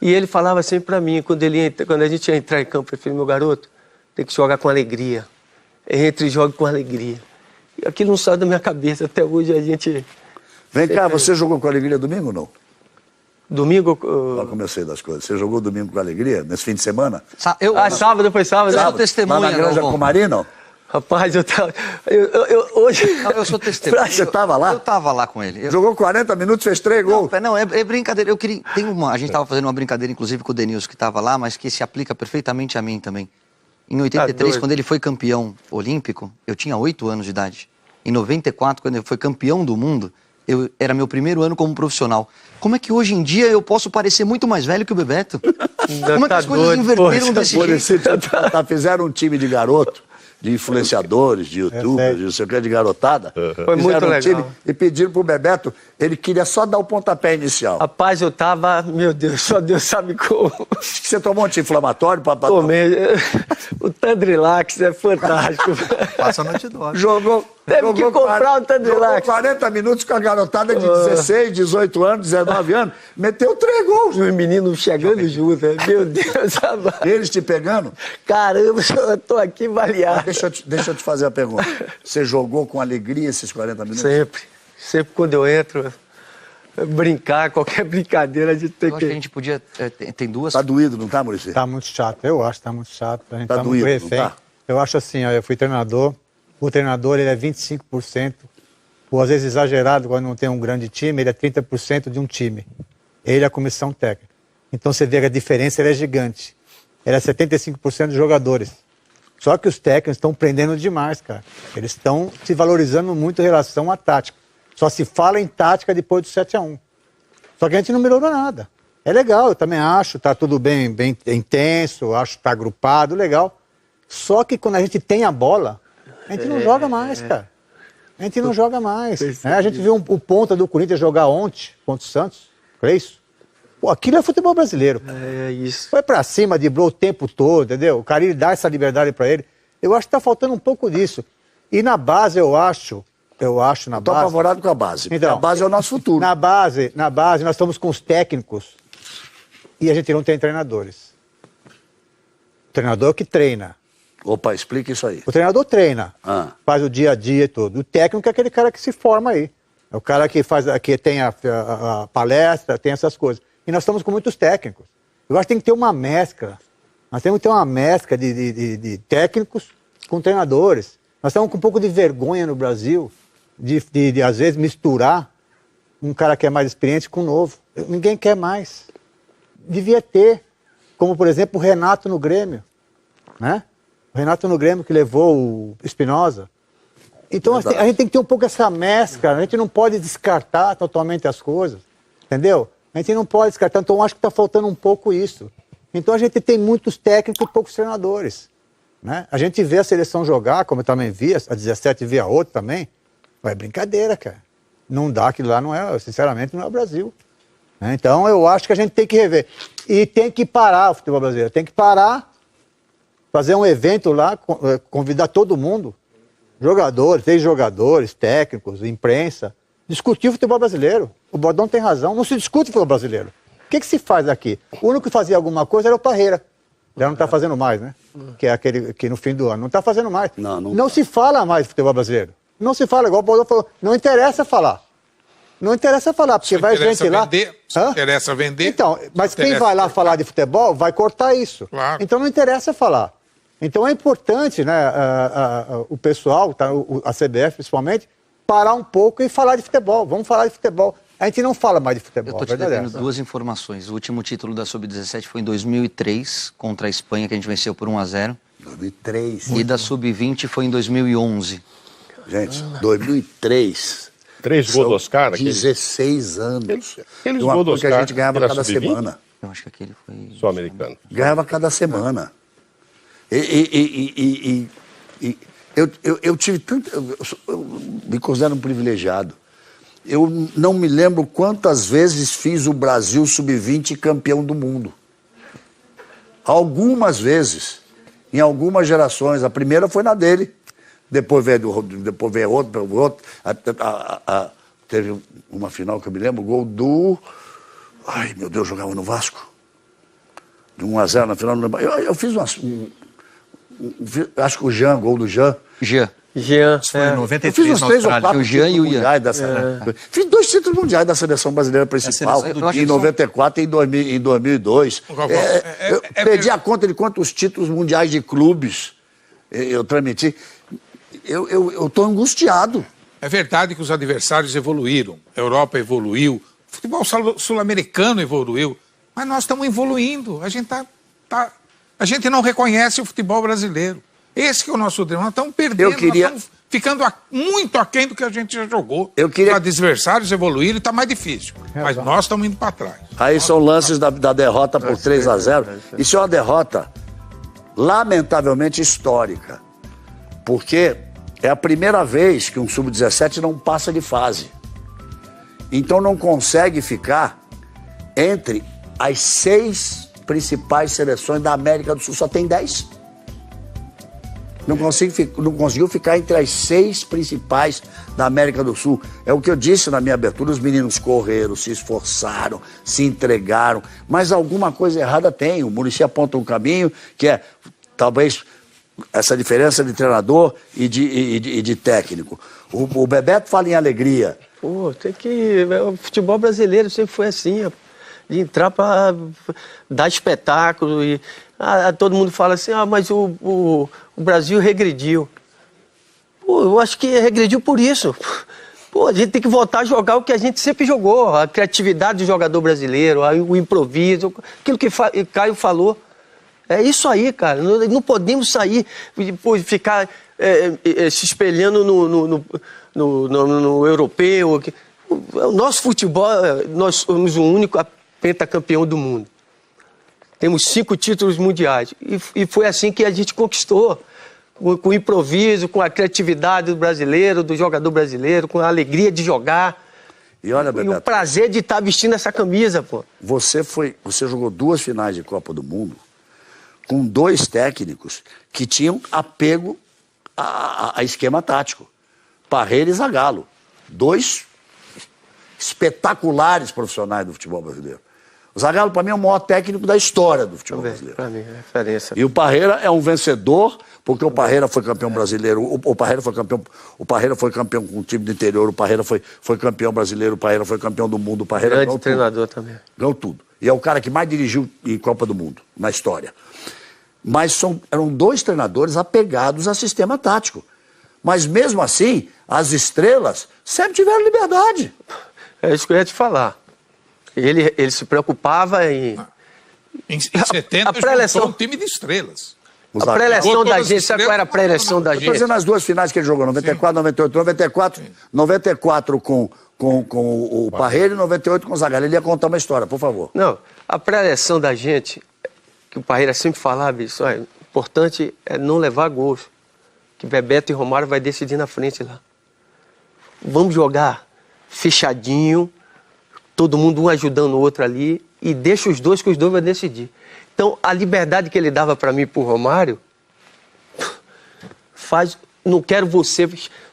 E ele falava sempre pra mim, quando a gente ia entrar em campo, ele falou, meu garoto, tem que jogar com alegria. Entre e jogue com alegria. E aquilo não sai da minha cabeça, até hoje a gente... Vem cá, você jogou com alegria domingo ou não? Domingo... Já comecei das coisas. Você jogou domingo com alegria, nesse fim de semana? Sábado, foi sábado. Eu sou testemunha. Lá na Granja Comari, não? Rapaz, eu tava... hoje... Não, eu sou testemunha. Você estava lá? Eu estava lá com ele. Jogou 40 minutos, fez 3 gols. Não, é brincadeira. A gente estava fazendo uma brincadeira, inclusive, com o Denilson, que estava lá, mas que se aplica perfeitamente a mim também. Em 83, quando ele foi campeão olímpico, eu tinha 8 anos de idade. Em 94, quando ele foi campeão do mundo, era meu primeiro ano como profissional. Como é que hoje em dia eu posso parecer muito mais velho que o Bebeto? Como é que as coisas inverteram desse jeito? Fizeram um time de garoto, de influenciadores, de youtubers, de não sei o que, de garotada. Foi muito legal. Time e pediram pro Bebeto, ele queria só dar o pontapé inicial. Rapaz, eu tava... Meu Deus, só Deus sabe como. Você tomou um anti-inflamatório? Tomei. O Tandrilax é fantástico. Passa a noite do Teve que comprar o Tandrilax. Jogou 40 minutos com a garotada de 16, 18 anos, 19 anos. Meteu 3 gols. Os meninos chegando junto. Meu Deus, rapaz. Eles te pegando? Caramba, eu tô aqui baleado. Deixa eu te fazer a pergunta. Você jogou com alegria esses 40 minutos? Sempre. Sempre quando eu entro, brincar, qualquer brincadeira, a gente tem Eu acho que a gente podia... Tem duas... Tá doído, não tá, Maurício? Tá muito chato, eu acho que tá muito chato. A gente Tá muito doído, refém. não tá? Eu acho assim, ó, eu fui treinador, o treinador ele é 25%, ou às vezes exagerado, quando não tem um grande time, ele é 30% de um time. Ele é a comissão técnica. Então você vê que a diferença é gigante. Ele é 75% dos jogadores. Só que os técnicos estão prendendo demais, cara. Eles estão se valorizando muito em relação à tática. Só se fala em tática depois do 7-1. Só que a gente não melhorou nada. É legal, eu também acho, tá tudo bem intenso, acho que tá agrupado, legal. Só que quando a gente tem a bola, a gente não joga mais, cara. A gente não joga mais. Né? A gente viu o ponta do Corinthians jogar ontem contra o Santos. Foi isso? Pô, aquilo é futebol brasileiro. É isso. Foi pra cima, driblou o tempo todo, entendeu? O Carille dá essa liberdade pra ele. Eu acho que tá faltando um pouco disso. E na base, eu acho na Tô base... apavorado com a base. Então, a base é o nosso futuro. Na base, nós estamos com os técnicos e a gente não tem treinadores. O treinador é o que treina. Opa, explica isso aí. O treinador treina, faz o dia a dia e tudo. O técnico é aquele cara que se forma aí. É o cara que tem a palestra, tem essas coisas. E nós estamos com muitos técnicos. Eu acho que tem que ter uma mescla. Nós temos que ter uma mescla de técnicos com treinadores. Nós estamos com um pouco de vergonha no Brasil de às vezes, misturar um cara que é mais experiente com o novo. Ninguém quer mais. Devia ter. Como, por exemplo, o Renato no Grêmio. Né? O Renato no Grêmio que levou o Espinosa. Então a gente tem que ter um pouco essa mescla. A gente não pode descartar totalmente as coisas. Entendeu? A gente não pode descartar. Então acho que está faltando um pouco isso. Então a gente tem muitos técnicos e poucos treinadores. Né? A gente vê a seleção jogar, como eu também vi, a 17 via outro também. É brincadeira, cara. Não dá, aquilo lá não é, sinceramente, não é o Brasil. Né? Então eu acho que a gente tem que rever. E tem que parar o futebol brasileiro. Tem que parar, fazer um evento lá, convidar todo mundo, jogadores, ex-jogadores, técnicos, imprensa, discutir o futebol brasileiro. O Bordão tem razão, não se discute o futebol brasileiro. O que se faz aqui? O único que fazia alguma coisa era o Parreira. Já não está fazendo mais, né? Que é aquele que no fim do ano não está fazendo mais. Não se fala mais de futebol brasileiro. Não se fala, igual o Bordão falou. Não interessa falar. Não interessa falar, porque vai gente lá... Interessa vender. Então, mas quem vai lá falar de futebol vai cortar isso. Claro. Então não interessa falar. Então é importante, né, o pessoal, a CBF principalmente, parar um pouco e falar de futebol. Vamos falar de futebol. A gente não fala mais de futebol. Eu estou te devendo 2 informações. O último título da Sub-17 foi em 2003, contra a Espanha, que a gente venceu por 1-0. 2003. E da Sub-20 foi em 2011. Gente, 2003. 3 gols do Oscar? 16 anos. Aqueles uma gols do coisa Oscar que a gente ganhava cada sub-20? semana. Eu acho que aquele foi... Sul-americano. Ganhava cada semana. Eu tive tanto... Eu me considero um privilegiado. Eu não me lembro quantas vezes fiz o Brasil sub-20 campeão do mundo. Algumas vezes. Em algumas gerações. A primeira foi na dele. Depois veio outro. Teve uma final que eu me lembro, o gol do... Ai, meu Deus, jogava no Vasco. de 1-0 na final. Eu fiz acho que o Jean, gol do Jean. Jean. Jean, Isso foi em 93 Eu fiz uns na 3 ou Austrália. 4 O Jean e o Ian. Fiz 2 títulos mundiais da seleção brasileira principal, seleção do em 94 e em 2002. Eu perdi a conta de quantos títulos mundiais de clubes eu transmiti. Eu estou angustiado. É verdade que os adversários evoluíram. A Europa evoluiu. O futebol sul-americano evoluiu. Mas nós estamos evoluindo. A gente não reconhece o futebol brasileiro. Esse que é o nosso drama. Nós estamos perdendo. Nós estamos ficando muito aquém do que a gente já jogou. Os adversários evoluíram e está mais difícil. Mas nós estamos indo para trás. Aí são lances da derrota por 3-0. Isso é uma derrota, lamentavelmente, histórica. Porque é a primeira vez que um sub-17 não passa de fase. Então não consegue ficar entre as 6 principais seleções da América do Sul. Só tem 10. Não conseguiu ficar entre as 6 principais da América do Sul. É o que eu disse na minha abertura. Os meninos correram, se esforçaram, se entregaram. Mas alguma coisa errada tem. O Muricy aponta um caminho que é, talvez, essa diferença de treinador e de técnico. O Bebeto fala em alegria. Pô, tem que... O futebol brasileiro sempre foi assim, de entrar para dar espetáculo e... todo mundo fala assim, mas o Brasil regrediu. Pô, eu acho que regrediu por isso. Pô, a gente tem que voltar a jogar o que a gente sempre jogou. A criatividade do jogador brasileiro, o improviso, aquilo que Caio falou. É isso aí, cara. Não podemos sair e depois ficar se espelhando no europeu. O nosso futebol, nós somos o único pentacampeão do mundo. Temos 5 títulos mundiais. E foi assim que a gente conquistou. Com o improviso, com a criatividade do brasileiro, do jogador brasileiro, com a alegria de jogar. E olha, Bebeto, o prazer de estar vestindo essa camisa, pô. Você jogou 2 finais de Copa do Mundo com 2 técnicos que tinham apego a esquema tático. Parreira e Zagallo. 2 espetaculares profissionais do futebol brasileiro. O Zagallo, para mim, é o maior técnico da história do futebol brasileiro. Para mim, é referência. E o Parreira é um vencedor, porque o Parreira foi campeão brasileiro, o Parreira foi campeão com o time do interior, o Parreira foi campeão brasileiro, o Parreira foi campeão do mundo, o Parreira grande treinador também. Ganhou tudo. E é o cara que mais dirigiu em Copa do Mundo, na história. Mas eram 2 treinadores apegados a sistema tático. Mas mesmo assim, as estrelas sempre tiveram liberdade. É isso que eu ia te falar. Ele se preocupava em... Em 70, ele juntou um time de estrelas. A pré-eleção da gente, sabe qual era a pré-eleção da gente? Estou dizendo as 2 finais que ele jogou, 94, 98. 94 com o Parreira e 98 com o Zagallo. Ele ia contar uma história, por favor. Não, a pré-eleção da gente, que o Parreira sempre falava isso, o importante é não levar gols, que Bebeto e Romário vai decidir na frente lá. Vamos jogar fechadinho, todo mundo um ajudando o outro ali, e deixa os 2 que os 2 vão decidir. Então, a liberdade que ele dava para mim e para o Romário, não quero você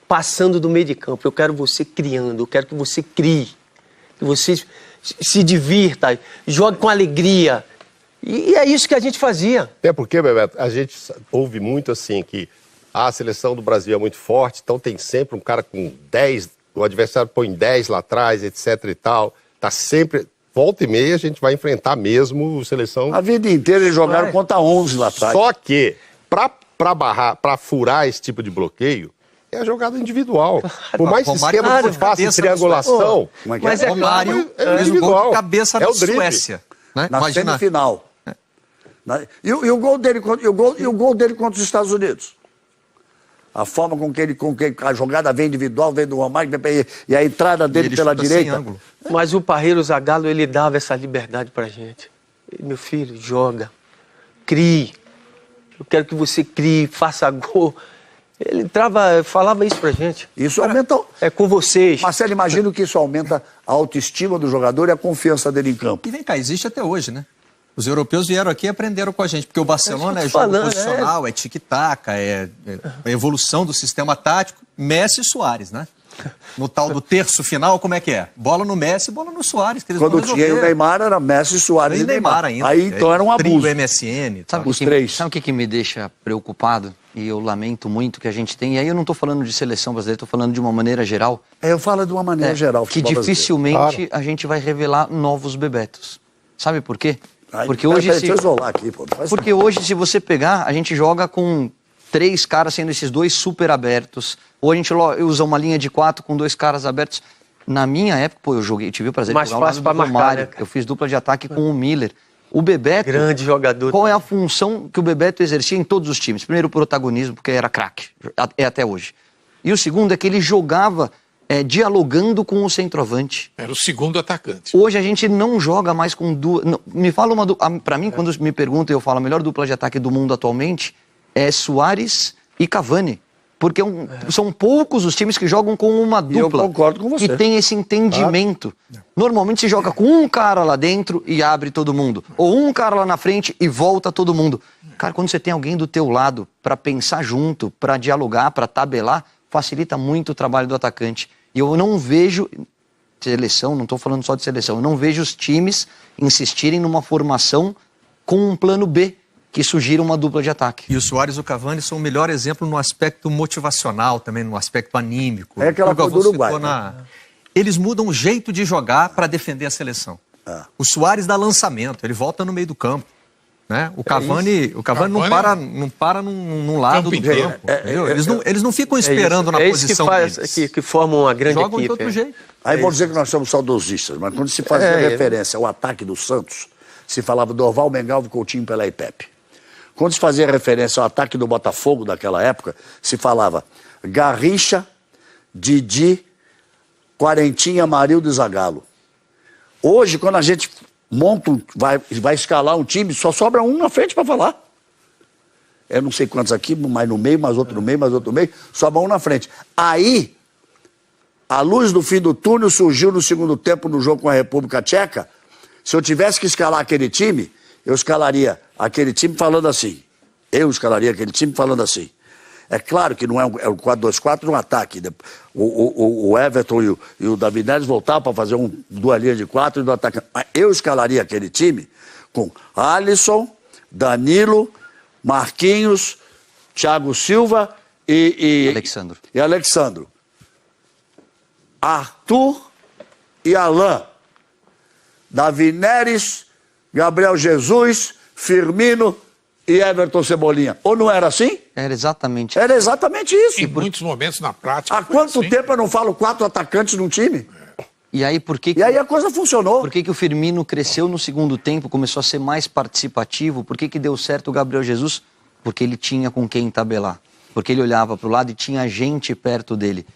passando do meio de campo, eu quero você criando, eu quero que você crie, que você se divirta, jogue com alegria. E é isso que a gente fazia. Até porque, Bebeto, a gente ouve muito assim que a seleção do Brasil é muito forte, então tem sempre um cara com 10, o adversário põe 10 lá atrás, etc e tal, tá sempre... Volta e meia a gente vai enfrentar mesmo seleção... A vida inteira eles jogaram contra 11 lá atrás. Só que, para furar esse tipo de bloqueio, é a jogada individual. Por mais que o esquema que você faça em triangulação... Mas é Romário é fez um gol individual. de cabeça É na o drible. Suécia. Né? Na Imagina. semifinal. E o gol dele contra os Estados Unidos. A forma com que a jogada vem individual, vem do Romário, e a entrada dele pela direita. Mas o Parreira, o Zagallo, ele dava essa liberdade pra gente. Meu filho, joga, crie. Eu quero que você crie, faça gol. Ele falava isso pra gente. Isso aumenta... É com vocês. Marcelo, imagino que isso aumenta a autoestima do jogador e a confiança dele em campo. E vem cá, existe até hoje, né? Os europeus vieram aqui e aprenderam com a gente, porque o Barcelona é jogo falando, posicional, é tic-tac, é a evolução do sistema tático, Messi e Suárez, né? No tal do terço final, como é que é? Bola no Messi, bola no Suárez. Que eles Quando vão tinha o resolver. Neymar, era Messi, Suárez E e Neymar. ainda. Aí então era um Trio abuso. MSN. Tá? Sabe Os três. Sabe o que me deixa preocupado? E eu lamento muito que a gente tem. E aí eu não estou falando de seleção brasileira, estou falando de uma maneira geral. Eu falo de uma maneira geral. Que futebol brasileiro. dificilmente a gente vai revelar novos bebetos. Sabe por quê? Aí, Porque hoje, deixa eu isolar aqui, pô. porque hoje, se você pegar, a gente joga com 3 caras sendo esses 2 super abertos. Ou a gente usa uma linha de 4 com 2 caras abertos. Na minha época, pô, eu tive o prazer Mais de jogar fácil ao pra lado do marcar, Romário. né? Eu fiz dupla de ataque com o Miller. O Bebeto, Grande jogador. qual é a função que o Bebeto exercia em todos os times? Primeiro, o protagonismo, porque era craque, é até hoje. E o segundo é que ele jogava dialogando com o centroavante. Era o segundo atacante. Hoje a gente não joga mais com duas... Me fala uma... Pra mim, quando me perguntam, eu falo, a melhor dupla de ataque do mundo atualmente é Suárez e Cavani. Porque são poucos os times que jogam com uma dupla. eu concordo com você. E tem esse entendimento. Normalmente se joga com um cara lá dentro e abre todo mundo. Ou um cara lá na frente e volta todo mundo. Cara, quando você tem alguém do teu lado pra pensar junto, pra dialogar, pra tabelar, facilita muito o trabalho do atacante. E eu não vejo... Seleção, não estou falando só de seleção. Eu não vejo os times insistirem numa formação com um plano B, que sugira uma dupla de ataque. E o Suárez e o Cavani são o melhor exemplo no aspecto motivacional também, no aspecto anímico. É aquela coisa do Uruguai, Eles mudam o jeito de jogar para defender a seleção. O Suárez dá lançamento, ele volta no meio do campo. Né? O Cavani não para num lado do campo. Eles não ficam esperando na posição deles. Que formam uma grande Jogam equipe. de outro jeito. Aí vão dizer que nós somos saudosistas, mas quando se fazia referência ao ataque do Santos, se falava do Orval, Mengalvo, Coutinho, Pelé e Pepe. Quando se fazia referência ao ataque do Botafogo daquela época, se falava Garrincha, Didi, Quarentinha, Amarildo e Zagallo. Hoje, quando a gente monta, vai escalar um time, só sobra um na frente para falar. Eu não sei quantos aqui, mais no meio, mais outro no meio, mais outro no meio, sobra um na frente. Aí, a luz do fim do túnel surgiu no segundo tempo no jogo com a República Tcheca. Se eu tivesse que escalar aquele time, eu escalaria aquele time falando assim. É claro que não é o 4-2-4 no ataque. O Everton e o David Neres voltavam para fazer duas linhas de 4 e do ataque. Mas eu escalaria aquele time com Alisson, Danilo, Marquinhos, Thiago Silva e Alexandro. Arthur e Alain. Davi Neres, Gabriel Jesus, Firmino e Everton Cebolinha. Ou não era assim? Era exatamente. Era exatamente isso. Em muitos momentos, na prática. Há quanto assim. tempo eu não falo 4 atacantes num time? E aí, E aí a coisa funcionou. Por que o Firmino cresceu no segundo tempo, começou a ser mais participativo? Por que deu certo o Gabriel Jesus? Porque ele tinha com quem tabelar. Porque ele olhava para o lado e tinha gente perto dele.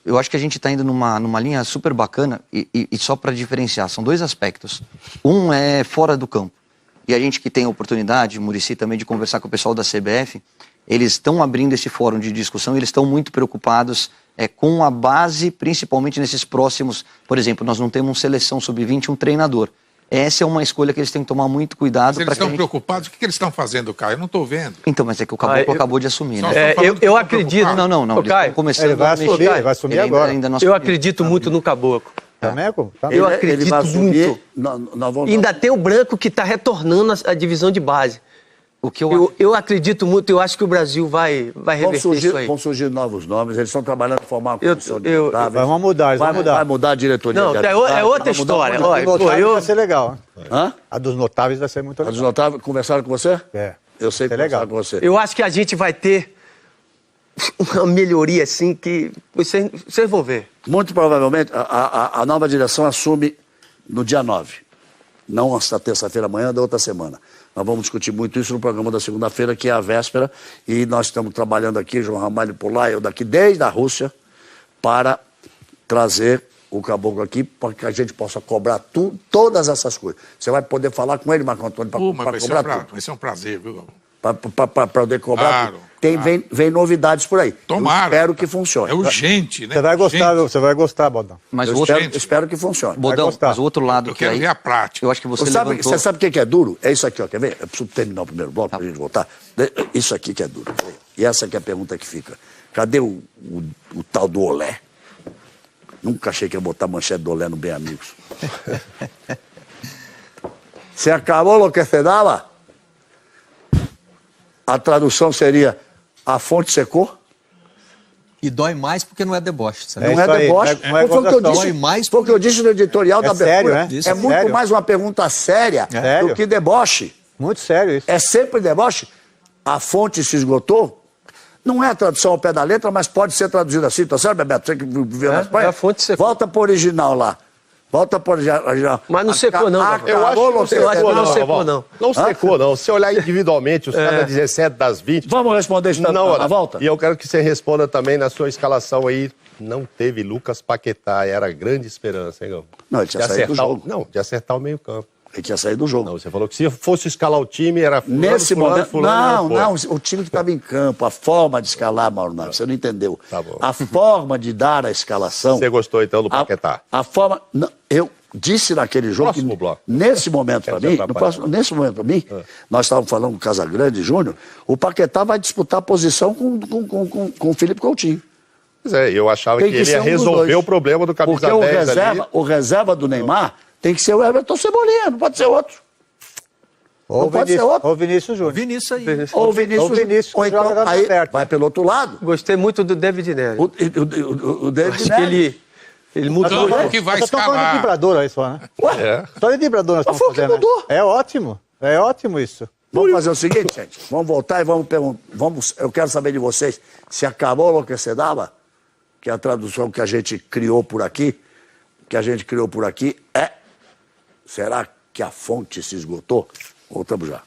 Eu acho que a gente está indo numa linha super bacana e só para diferenciar, são 2 aspectos. Um é fora do campo. E a gente que tem a oportunidade, Muricy também, de conversar com o pessoal da CBF, eles estão abrindo esse fórum de discussão e eles estão muito preocupados com a base, principalmente nesses próximos... Por exemplo, nós não temos seleção sub-20, um treinador. Essa é uma escolha que eles têm que tomar muito cuidado. Mas eles estão preocupados? O que eles estão fazendo, Caio? Eu não estou vendo. Então, mas é que o Caboclo acabou de assumir, né? Eu acredito... Não. Eles estão começando Ele vai assumir agora. Eu acredito muito no Caboclo. Também? Eu acredito muito. Nós Ainda tem o Branco que está retornando a divisão de base. O que eu acredito muito, eu acho que o Brasil vai reverter isso aí. Vão surgir novos nomes, eles estão trabalhando em formar uma comissão de notáveis. Vamos mudar, Vai mudar a diretoria. Não, é outra história. A dos notáveis vai ser legal. Hã? A dos notáveis vai ser muito A legal. dos notáveis, conversaram com você? Eu sei que conversaram com você. Eu acho que a gente vai ter uma melhoria assim que vocês vão ver. Muito provavelmente a nova direção assume no dia 9. Não esta terça-feira, amanhã da outra semana. Nós vamos discutir muito isso no programa da segunda-feira, que é a véspera, e nós estamos trabalhando aqui, João Ramalho por lá, eu daqui desde a Rússia, para trazer o Caboclo aqui, para que a gente possa cobrar todas essas coisas. Você vai poder falar com ele, Marco Antônio, para cobrar tudo. Vai ser um prazer, viu? Para poder cobrar tudo. Vem novidades por aí. Tomara. Eu espero que funcione. É urgente, né? Você vai gostar, Bodão. Mas Eu espero que funcione. Bodão, mas o outro lado Eu que quero aí, ver a prática. eu acho que você Você sabe o que é duro? É isso aqui, ó. Quer ver? Eu preciso terminar o primeiro bloco para a gente voltar. Isso aqui que é duro. E essa que é a pergunta que fica. Cadê o tal do Olé? Nunca achei que ia botar manchete do Olé no Bem Amigos. Se acabou o que se dava, a tradução seria: a fonte secou. E dói mais porque não é deboche, sabe? Não é deboche. Não é dói mais Foi o que eu disse no editorial da sério, abertura. né? É muito Sério? mais uma pergunta séria Sério? do que deboche. Muito sério isso. É sempre deboche. A fonte se esgotou. Não é a tradução ao pé da letra, mas pode ser traduzida assim. Tá certo, Bebeto? Você que viveu na Espanha? A fonte secou. Volta para o original lá. Volta para o original. Mas não secou, não. Eu acho que não secou, não secou, não. Não secou, não. Se olhar individualmente, os cada 17 das 20... Vamos responder isso na volta? E eu quero que você responda também na sua escalação aí. Não teve Lucas Paquetá, era a grande esperança, hein, Gão? Não, ele tinha saído do jogo. Não, de acertar o meio campo. Ele tinha saído do jogo. Não, você falou que se fosse escalar o time, era fulano, Nesse fulano, momento, fulano, não, o time que estava em campo, a forma de escalar, Mauro Naves, você não entendeu. Tá bom. A forma de dar a escalação... Você gostou, então, do Paquetá? A forma... Não, eu disse naquele jogo Próximo bloco. nesse momento para mim, nesse momento para mim, nós estávamos falando com o Casagrande Júnior, o Paquetá vai disputar a posição com o Felipe Coutinho. Pois é, eu achava que ele ser ia um dos resolver dois. o problema do camisa Porque 10 ali. o reserva do Neymar tem que ser o Everton Cebolinha, não pode ser outro. Ou pode ser outro. o Vinícius Júnior. Vinícius aí. Ou o Vinícius, ou então, joga aí certo. vai pelo outro lado. Gostei muito do David Neres. O David Acho que Neres. ele mudou. Campo que vai Nós estamos falando de escalar. vibrador aí só, né? É. Só de vibrador nós Mas estamos foi o que fazendo. né? mudou. É ótimo. É ótimo isso. Vamos fazer o seguinte, gente. Vamos voltar e vamos perguntar. Eu quero saber de vocês se acabou o que se dava, que é a tradução que a gente criou por aqui, é: será que a fonte se esgotou? Voltamos já.